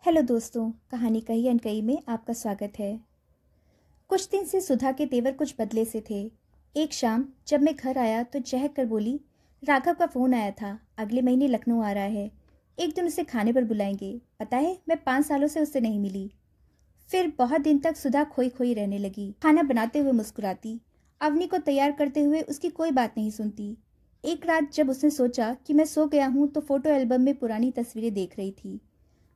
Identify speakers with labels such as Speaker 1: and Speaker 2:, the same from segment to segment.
Speaker 1: Hello दोस्तों, कहानी कही अनकही में आपका स्वागत है। कुछ दिन से सुधा के तेवर कुछ बदले से थे। एक शाम जब मैं घर आया तो चहक कर बोली, राघव का फ़ोन आया था, अगले महीने लखनऊ आ रहा है, एक दिन उसे खाने पर बुलाएंगे। पता है, मैं 5 सालों से उससे नहीं मिली। फिर बहुत दिन तक सुधा खोई खोई रहने लगी, खाना बनाते हुए मुस्कुराती, अवनी को तैयार करते हुए उसकी कोई बात नहीं सुनती। एक रात जब उसने सोचा कि मैं सो गया हूँ तो फोटो एल्बम में पुरानी तस्वीरें देख रही थी।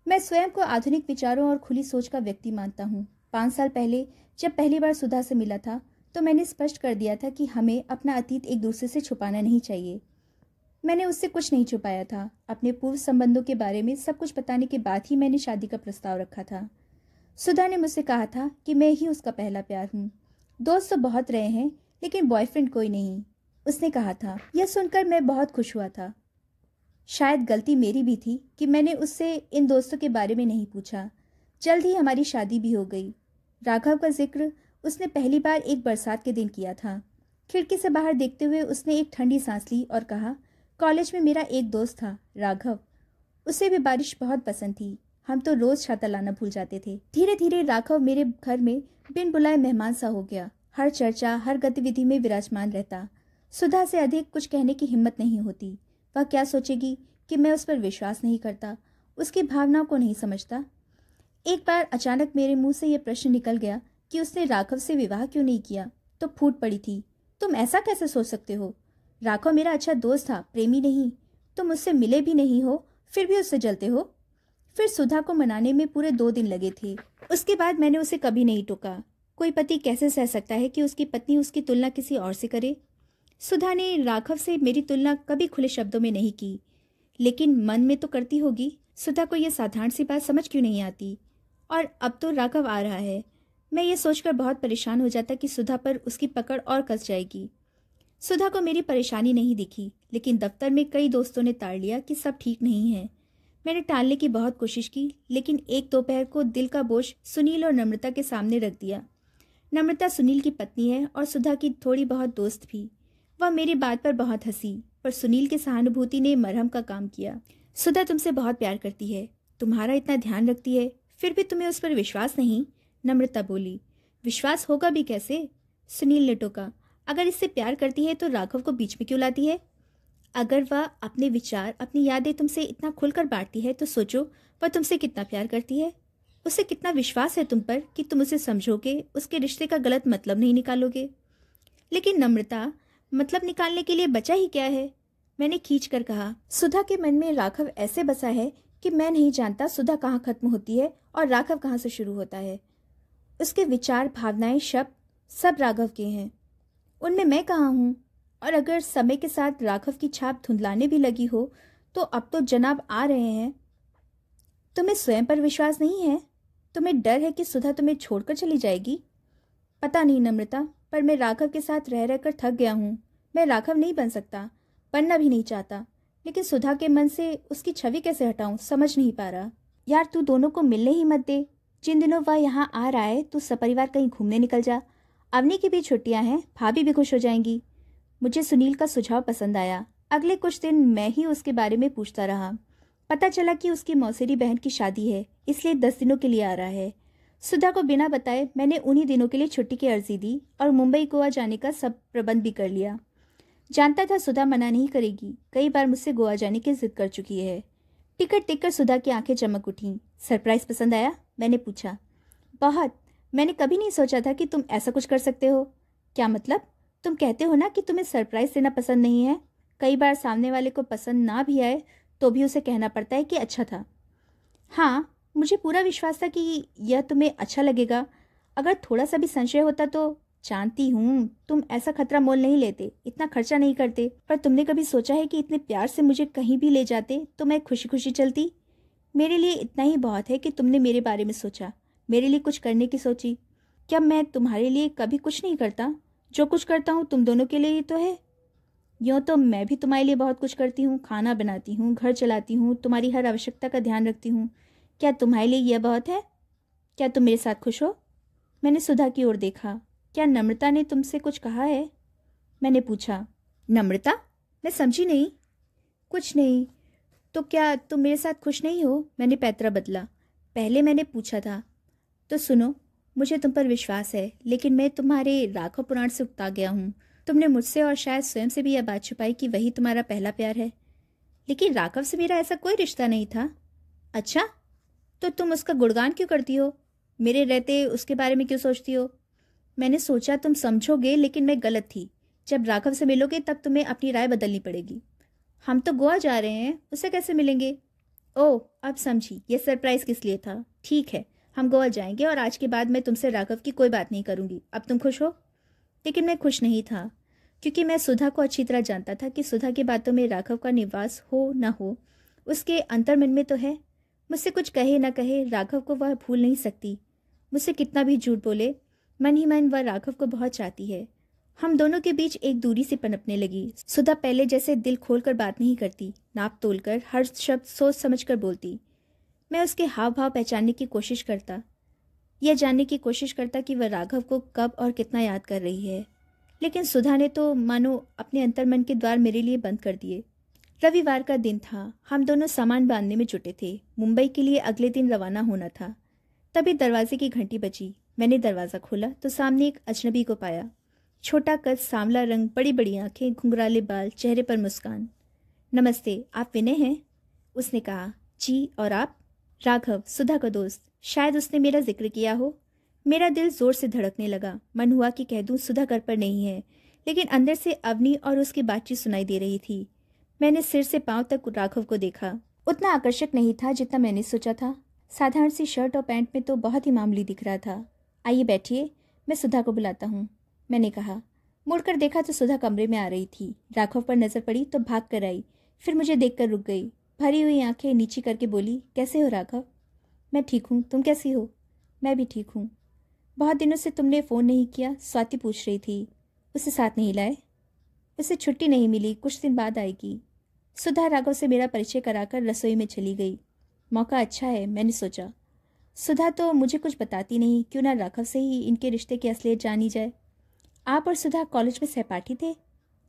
Speaker 1: मैं स्वयं को आधुनिक विचारों और खुली सोच का व्यक्ति मानता हूँ। 5 साल पहले जब पहली बार सुधा से मिला था तो मैंने स्पष्ट कर दिया था कि हमें अपना अतीत एक दूसरे से छुपाना नहीं चाहिए। मैंने उससे कुछ नहीं छुपाया था। अपने पूर्व संबंधों के बारे में सब कुछ बताने के बाद ही मैंने शादी का प्रस्ताव रखा था। सुधा ने मुझसे कहा था कि मैं ही उसका पहला प्यार हूँ। दोस्त तो बहुत रहे हैं लेकिन बॉयफ्रेंड कोई नहीं, उसने कहा था। यह सुनकर मैं बहुत खुश हुआ था। शायद गलती मेरी भी थी कि मैंने उससे इन दोस्तों के बारे में नहीं पूछा। जल्द ही हमारी शादी भी हो गई। राघव का जिक्र उसने पहली बार एक बरसात के दिन किया था। खिड़की से बाहर देखते हुए उसने एक ठंडी सांस ली और कहा, कॉलेज में मेरा एक दोस्त था राघव, उसे भी बारिश बहुत पसंद थी। हम तो रोज छाता लाना भूल जाते थे। धीरे धीरे राघव मेरे घर में बिन बुलाए मेहमान सा हो गया। हर चर्चा, हर गतिविधि में विराजमान रहता। सुधा से अधिक कुछ कहने की हिम्मत नहीं होती। वह क्या सोचेगी कि मैं उस पर विश्वास नहीं करता, उसकी भावनाओं को नहीं समझता। एक बार अचानक मेरे मुंह से यह प्रश्न निकल गया कि उसने राघव से विवाह क्यों नहीं किया, तो फूट पड़ी थी। तुम ऐसा कैसे सोच सकते हो? राघव मेरा अच्छा दोस्त था, प्रेमी नहीं। तुम उससे मिले भी नहीं हो, फिर भी उससे जलते हो। फिर सुधा को मनाने में पूरे 2 दिन लगे थे। उसके बाद मैंने उसे कभी नहीं टोका। कोई पति कैसे सह सकता है कि उसकी पत्नी उसकी तुलना किसी और से करे? सुधा ने राघव से मेरी तुलना कभी खुले शब्दों में नहीं की, लेकिन मन में तो करती होगी। सुधा को यह साधारण सी बात समझ क्यों नहीं आती? और अब तो राघव आ रहा है। मैं ये सोचकर बहुत परेशान हो जाता कि सुधा पर उसकी पकड़ और कस जाएगी। सुधा को मेरी परेशानी नहीं दिखी, लेकिन दफ्तर में कई दोस्तों ने ताड़ लिया कि सब ठीक नहीं है। मैंने टालने की बहुत कोशिश की, लेकिन एक दोपहर को दिल का बोझ सुनील और नम्रता के सामने रख दिया। नम्रता सुनील की पत्नी है और सुधा की थोड़ी बहुत दोस्त भी। वह मेरी बात पर बहुत हंसी, पर सुनील की सहानुभूति ने मरहम का काम किया। सुधा तुमसे बहुत प्यार करती है, तुम्हारा इतना ध्यान रखती है, फिर भी तुम्हें उस पर विश्वास नहीं? नम्रता बोली। विश्वास होगा भी कैसे? सुनील ने टोका। अगर इससे प्यार करती है तो राघव को बीच में क्यों लाती है? अगर वह अपने विचार, अपनी यादें तुमसे इतना खुलकर बांटती है तो सोचो वह तुमसे कितना प्यार करती है। उसे कितना विश्वास है तुम पर कि तुम उसे समझोगे, उसके रिश्ते का गलत मतलब नहीं निकालोगे। लेकिन नम्रता, मतलब निकालने के लिए बचा ही क्या है? मैंने खींच कर कहा। सुधा के मन में राघव ऐसे बसा है कि मैं नहीं जानता सुधा कहाँ खत्म होती है और राघव कहाँ से शुरू होता है। उसके विचार, भावनाएं, शब्द सब राघव के हैं, उनमें मैं कहाँ हूँ? और अगर समय के साथ राघव की छाप धुंधलाने भी लगी हो तो अब तो जनाब आ रहे हैं। तुम्हें स्वयं पर विश्वास नहीं है? तुम्हें डर है कि सुधा तुम्हें छोड़कर चली जाएगी? पता नहीं नम्रता, पर मैं राघव के साथ रह रहकर थक गया हूँ। मैं राघव नहीं बन सकता, बनना भी नहीं चाहता, लेकिन सुधा के मन से उसकी छवि कैसे हटाऊं, समझ नहीं पा रहा। यार, तू दोनों को मिलने ही मत दे। जिन दिनों वह यहाँ आ रहा है तू सपरिवार कहीं घूमने निकल जा। अवनी की भी छुट्टियां हैं, भाभी भी खुश हो जाएंगी। मुझे सुनील का सुझाव पसंद आया। अगले कुछ दिन मैं ही उसके बारे में पूछता रहा। पता चला कि उसकी मौसेरी बहन की शादी है, इसलिए 10 दिनों के लिए आ रहा है। सुधा को बिना बताए मैंने उन्हीं दिनों के लिए छुट्टी की अर्जी दी और मुंबई गोवा जाने का सब प्रबंध भी कर लिया। जानता था सुधा मना नहीं करेगी, कई बार मुझसे गोवा जाने की जिद कर चुकी है। टिकट देखकर सुधा की आंखें चमक उठीं। सरप्राइज पसंद आया? मैंने पूछा। बहुत। मैंने कभी नहीं सोचा था कि तुम ऐसा कुछ कर सकते हो। क्या मतलब? तुम कहते हो ना कि तुम्हें सरप्राइज देना पसंद नहीं है। कई बार सामने वाले को पसंद ना भी आए तो भी उसे कहना पड़ता है कि अच्छा था। हाँ, मुझे पूरा विश्वास था कि यह तुम्हें अच्छा लगेगा। अगर थोड़ा सा भी संशय होता तो। जानती हूँ तुम ऐसा खतरा मोल नहीं लेते, इतना खर्चा नहीं करते, पर तुमने कभी सोचा है कि इतने प्यार से मुझे कहीं भी ले जाते तो मैं खुशी खुशी चलती? मेरे लिए इतना ही बहुत है कि तुमने मेरे बारे में सोचा, मेरे लिए कुछ करने की सोची। क्या मैं तुम्हारे लिए कभी कुछ नहीं करता? जो कुछ करता हूँ तुम दोनों के लिए ही तो है। यूँ तो मैं भी तुम्हारे लिए बहुत कुछ करती हूँ, खाना बनाती हूँ, घर चलाती हूँ, तुम्हारी हर आवश्यकता का ध्यान रखती हूँ। क्या तुम्हारे लिए यह बहुत है? क्या तुम मेरे साथ खुश हो? मैंने सुधा की ओर देखा। क्या नम्रता ने तुमसे कुछ कहा है? मैंने पूछा। नम्रता? मैं समझी नहीं। कुछ नहीं। तो क्या तुम मेरे साथ खुश नहीं हो? मैंने पैतरा बदला। पहले मैंने पूछा था। तो सुनो, मुझे तुम पर विश्वास है, लेकिन मैं तुम्हारे राघव पुराण से उकता गया हूँ। तुमने मुझसे और शायद स्वयं से भी यह बात छुपाई कि वही तुम्हारा पहला प्यार है। लेकिन राघव से मेरा ऐसा कोई रिश्ता नहीं था। अच्छा, तो तुम उसका गुणगान क्यों करती हो? मेरे रहते उसके बारे में क्यों सोचती हो? मैंने सोचा तुम समझोगे, लेकिन मैं गलत थी। जब राघव से मिलोगे तब तुम्हें अपनी राय बदलनी पड़ेगी। हम तो गोवा जा रहे हैं, उससे कैसे मिलेंगे? ओह, अब समझी, ये सरप्राइज किस लिए था। ठीक है, हम गोवा जाएंगे और आज के बाद मैं तुमसे राघव की कोई बात नहीं करूंगी। अब तुम खुश हो? लेकिन मैं खुश नहीं था, क्योंकि मैं सुधा को अच्छी तरह जानता था कि सुधा की बातों में राघव का निवास हो न हो, उसके अंतर्मन में तो है। मुझसे कुछ कहे न कहे, राघव को वह भूल नहीं सकती। मुझसे कितना भी झूठ बोले, मन ही मन वह राघव को बहुत चाहती है। हम दोनों के बीच एक दूरी सी पनपने लगी। सुधा पहले जैसे दिल खोलकर बात नहीं करती, नाप तोलकर हर शब्द सोच समझकर बोलती। मैं उसके हाव भाव पहचानने की कोशिश करता, यह जानने की कोशिश करता कि वह राघव को कब और कितना याद कर रही है। लेकिन सुधा ने तो मानो अपने अंतर्मन के द्वार मेरे लिए बंद कर दिए। रविवार का दिन था। हम दोनों सामान बांधने में जुटे थे। मुंबई के लिए अगले दिन रवाना होना था। तभी दरवाजे की घंटी बजी। मैंने दरवाज़ा खोला तो सामने एक अजनबी को पाया। छोटा कद, सांवला रंग, बड़ी बड़ी आंखें, घुंघराले बाल, चेहरे पर मुस्कान। नमस्ते, आप विनय हैं? उसने कहा। जी, और आप? राघव, सुधा का दोस्त। शायद उसने मेरा जिक्र किया हो। मेरा दिल जोर से धड़कने लगा। मन हुआ कि कह दूं सुधा घर पर नहीं है, लेकिन अंदर से अवनी और उसकी बातचीत सुनाई दे रही थी। मैंने सिर से पांव तक राघव को देखा। उतना आकर्षक नहीं था जितना मैंने सोचा था। साधारण सी शर्ट और पैंट में तो बहुत ही मामूली दिख रहा था। आइए बैठिए, मैं सुधा को बुलाता हूँ, मैंने कहा। मुड़कर देखा तो सुधा कमरे में आ रही थी। राघव पर नजर पड़ी तो भाग कर आई, फिर मुझे देखकर रुक गई। भरी हुई आंखें नीची करके बोली, कैसे हो राघव? मैं ठीक हूँ, तुम कैसी हो? मैं भी ठीक हूँ। बहुत दिनों से तुमने फ़ोन नहीं किया, स्वाति पूछ रही थी। उसे साथ नहीं लाए? उसे छुट्टी नहीं मिली, कुछ दिन बाद आएगी। सुधा राघव से मेरा परिचय कराकर रसोई में चली गई। मौका अच्छा है, मैंने सोचा। सुधा तो मुझे कुछ बताती नहीं, क्यों ना राघव से ही इनके रिश्ते की असलियत जानी जाए। आप और सुधा कॉलेज में सहपाठी थे?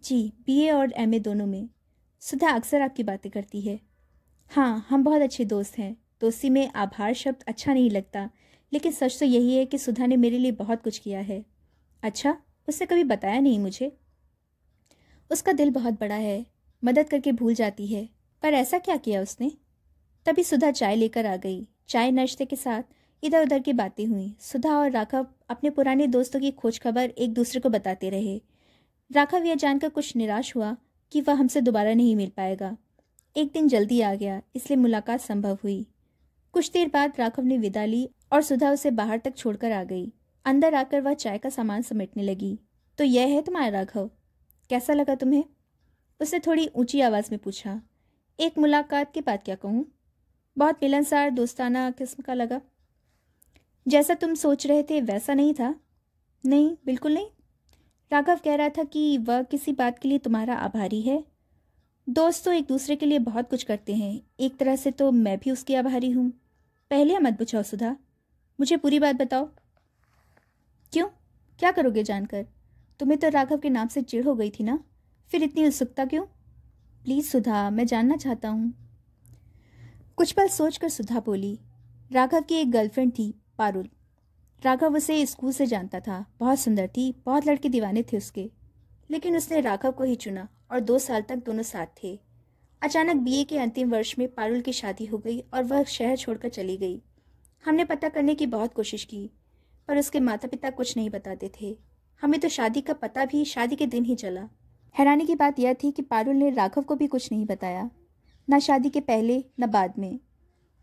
Speaker 1: जी, बीए और एमए दोनों में। सुधा अक्सर आपकी बातें करती है। हाँ, हम बहुत अच्छे दोस्त हैं। दोस्ती में आभार शब्द अच्छा नहीं लगता, लेकिन सच तो यही है कि सुधा ने मेरे लिए बहुत कुछ किया है। अच्छा, उसने कभी बताया नहीं मुझे। उसका दिल बहुत बड़ा है, मदद करके भूल जाती है। पर ऐसा क्या किया उसने? तभी सुधा चाय लेकर आ गई। चाय नाश्ते के साथ इधर उधर की बातें हुई। सुधा और राघव अपने पुराने दोस्तों की खोज खबर एक दूसरे को बताते रहे। राघव यह जानकर कुछ निराश हुआ कि वह हमसे दोबारा नहीं मिल पाएगा। एक दिन जल्दी आ गया, इसलिए मुलाकात संभव हुई। कुछ देर बाद राघव ने विदा ली और सुधा उसे बाहर तक छोड़कर आ गई। अंदर आकर वह चाय का सामान समेटने लगी। तो यह है तुम्हारा राघव, कैसा लगा तुम्हें? उसने थोड़ी ऊंची आवाज में पूछा। एक मुलाकात के बाद क्या कहूँ, बहुत मिलनसार दोस्ताना किस्म का लगा। जैसा तुम सोच रहे थे वैसा नहीं था। नहीं, बिल्कुल नहीं। राघव कह रहा था कि वह किसी बात के लिए तुम्हारा आभारी है। दोस्त तो एक दूसरे के लिए बहुत कुछ करते हैं, एक तरह से तो मैं भी उसकी आभारी हूँ। पहले मत पूछो सुधा, मुझे पूरी बात बताओ। क्यों, क्या करोगे जानकर? तुम्हें तो राघव के नाम से चिढ़ हो गई थी ना, फिर इतनी उत्सुकता क्यों? प्लीज सुधा, मैं जानना चाहता हूँ। कुछ पल सोचकर सुधा बोली, राघव की एक गर्लफ्रेंड थी, पारुल। राघव उसे स्कूल से जानता था, बहुत सुंदर थी, बहुत लड़के दीवाने थे उसके। लेकिन उसने राघव को ही चुना और 2 साल तक दोनों साथ थे। अचानक बीए के अंतिम वर्ष में पारुल की शादी हो गई और वह शहर छोड़कर चली गई। हमने पता करने की बहुत कोशिश की, पर उसके माता पिता कुछ नहीं बताते थे। हमें तो शादी का पता भी शादी के दिन ही चला। हैरानी की बात यह थी कि पारुल ने राघव को भी कुछ नहीं बताया, न शादी के पहले न बाद में।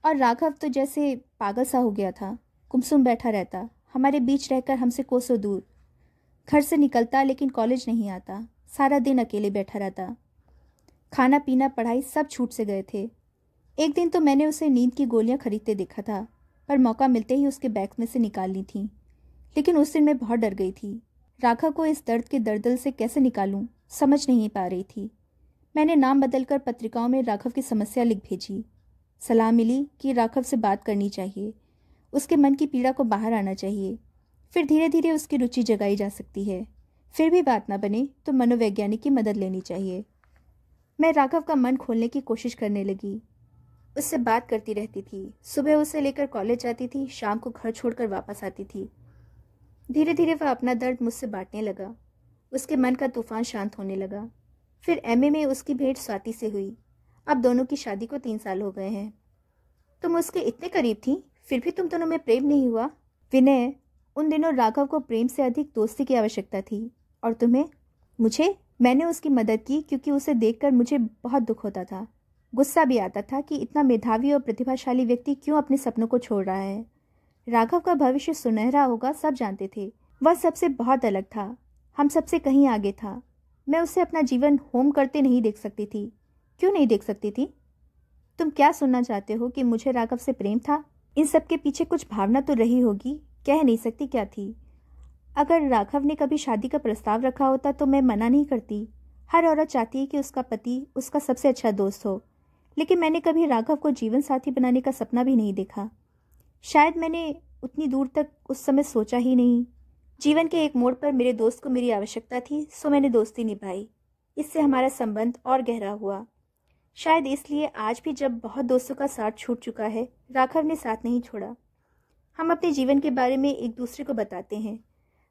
Speaker 1: और राघव तो जैसे पागल सा हो गया था, गुमसुम बैठा रहता, हमारे बीच रहकर हमसे कोसों दूर। घर से निकलता लेकिन कॉलेज नहीं आता, सारा दिन अकेले बैठा रहता। खाना पीना पढ़ाई सब छूट से गए थे। एक दिन तो मैंने उसे नींद की गोलियां खरीदते देखा था, पर मौका मिलते ही उसके बैग में से निकालनी थी। लेकिन उस दिन मैं बहुत डर गई थी। राघव को इस दर्द के दलदल से कैसे निकालूं, समझ नहीं पा रही थी। मैंने नाम बदलकर पत्रिकाओं में राघव की समस्या लिख भेजी। सलाह मिली कि राघव से बात करनी चाहिए, उसके मन की पीड़ा को बाहर आना चाहिए, फिर धीरे धीरे उसकी रुचि जगाई जा सकती है। फिर भी बात ना बने तो मनोवैज्ञानिक की मदद लेनी चाहिए। मैं राघव का मन खोलने की कोशिश करने लगी। उससे बात करती रहती थी। सुबह उसे लेकर कॉलेज जाती थी, शाम को घर छोड़कर वापस आती थी। धीरे धीरे वह अपना दर्द मुझसे बांटने लगा। उसके मन का तूफान शांत होने लगा। फिर एमए में उसकी भेंट स्वाति से हुई। अब दोनों की शादी को 3 साल हो गए हैं। तुम उसके इतने करीब थी, फिर भी तुम दोनों में प्रेम नहीं हुआ? विनय, उन दिनों राघव को प्रेम से अधिक दोस्ती की आवश्यकता थी। और तुम्हें? मुझे? मैंने उसकी मदद की क्योंकि उसे देखकर मुझे बहुत दुख होता था। गुस्सा भी आता था कि इतना मेधावी और प्रतिभाशाली व्यक्ति क्यों अपने सपनों को छोड़ रहा है। राघव का भविष्य सुनहरा होगा, सब जानते थे। वह सबसे बहुत अलग था, हम सबसे कहीं आगे था। मैं उसे अपना जीवन होम करते नहीं देख सकती थी। क्यों नहीं देख सकती थी? तुम क्या सुनना चाहते हो कि मुझे राघव से प्रेम था? इन सब के पीछे कुछ भावना तो रही होगी, कह नहीं सकती क्या थी। अगर राघव ने कभी शादी का प्रस्ताव रखा होता तो मैं मना नहीं करती। हर औरत चाहती है कि उसका पति उसका सबसे अच्छा दोस्त हो, लेकिन मैंने कभी राघव को जीवन साथी बनाने का सपना भी नहीं देखा। शायद मैंने उतनी दूर तक उस समय सोचा ही नहीं। जीवन के एक मोड़ पर मेरे दोस्त को मेरी आवश्यकता थी, सो मैंने दोस्ती निभाई। इससे हमारा संबंध और गहरा हुआ। शायद इसलिए आज भी जब बहुत दोस्तों का साथ छूट चुका है, राघव ने साथ नहीं छोड़ा। हम अपने जीवन के बारे में एक दूसरे को बताते हैं।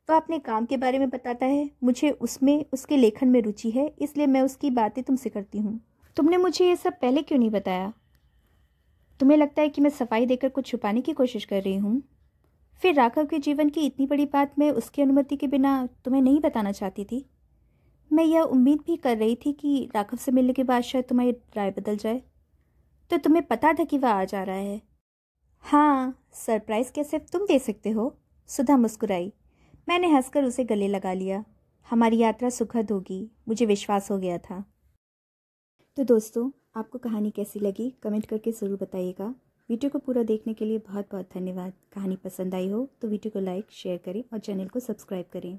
Speaker 1: वह अपने काम के बारे में बताता है, मुझे उसमें उसके लेखन में रुचि है, इसलिए मैं उसकी बातें तुमसे करती हूँ। तुमने मुझे ये सब पहले क्यों नहीं बताया? तुम्हें लगता है कि मैं सफाई देकर कुछ छुपाने की कोशिश कर रही हूँ? फिर राघव के जीवन की इतनी बड़ी बात मैं उसकी अनुमति के बिना तुम्हें नहीं बताना चाहती थी। मैं यह उम्मीद भी कर रही थी कि राघव से मिलने के बाद शायद तुम्हारी राय बदल जाए। तो तुम्हें पता था कि वह आ जा रहा है? हाँ, सरप्राइज कैसे तुम दे सकते हो? सुधा मुस्कुराई। मैंने हंसकर उसे गले लगा लिया। हमारी यात्रा सुखद होगी, मुझे विश्वास हो गया था। तो दोस्तों, आपको कहानी कैसी लगी कमेंट करके ज़रूर बताइएगा। वीडियो को पूरा देखने के लिए बहुत बहुत धन्यवाद। कहानी पसंद आई हो तो वीडियो को लाइक शेयर करें और चैनल को सब्सक्राइब करें।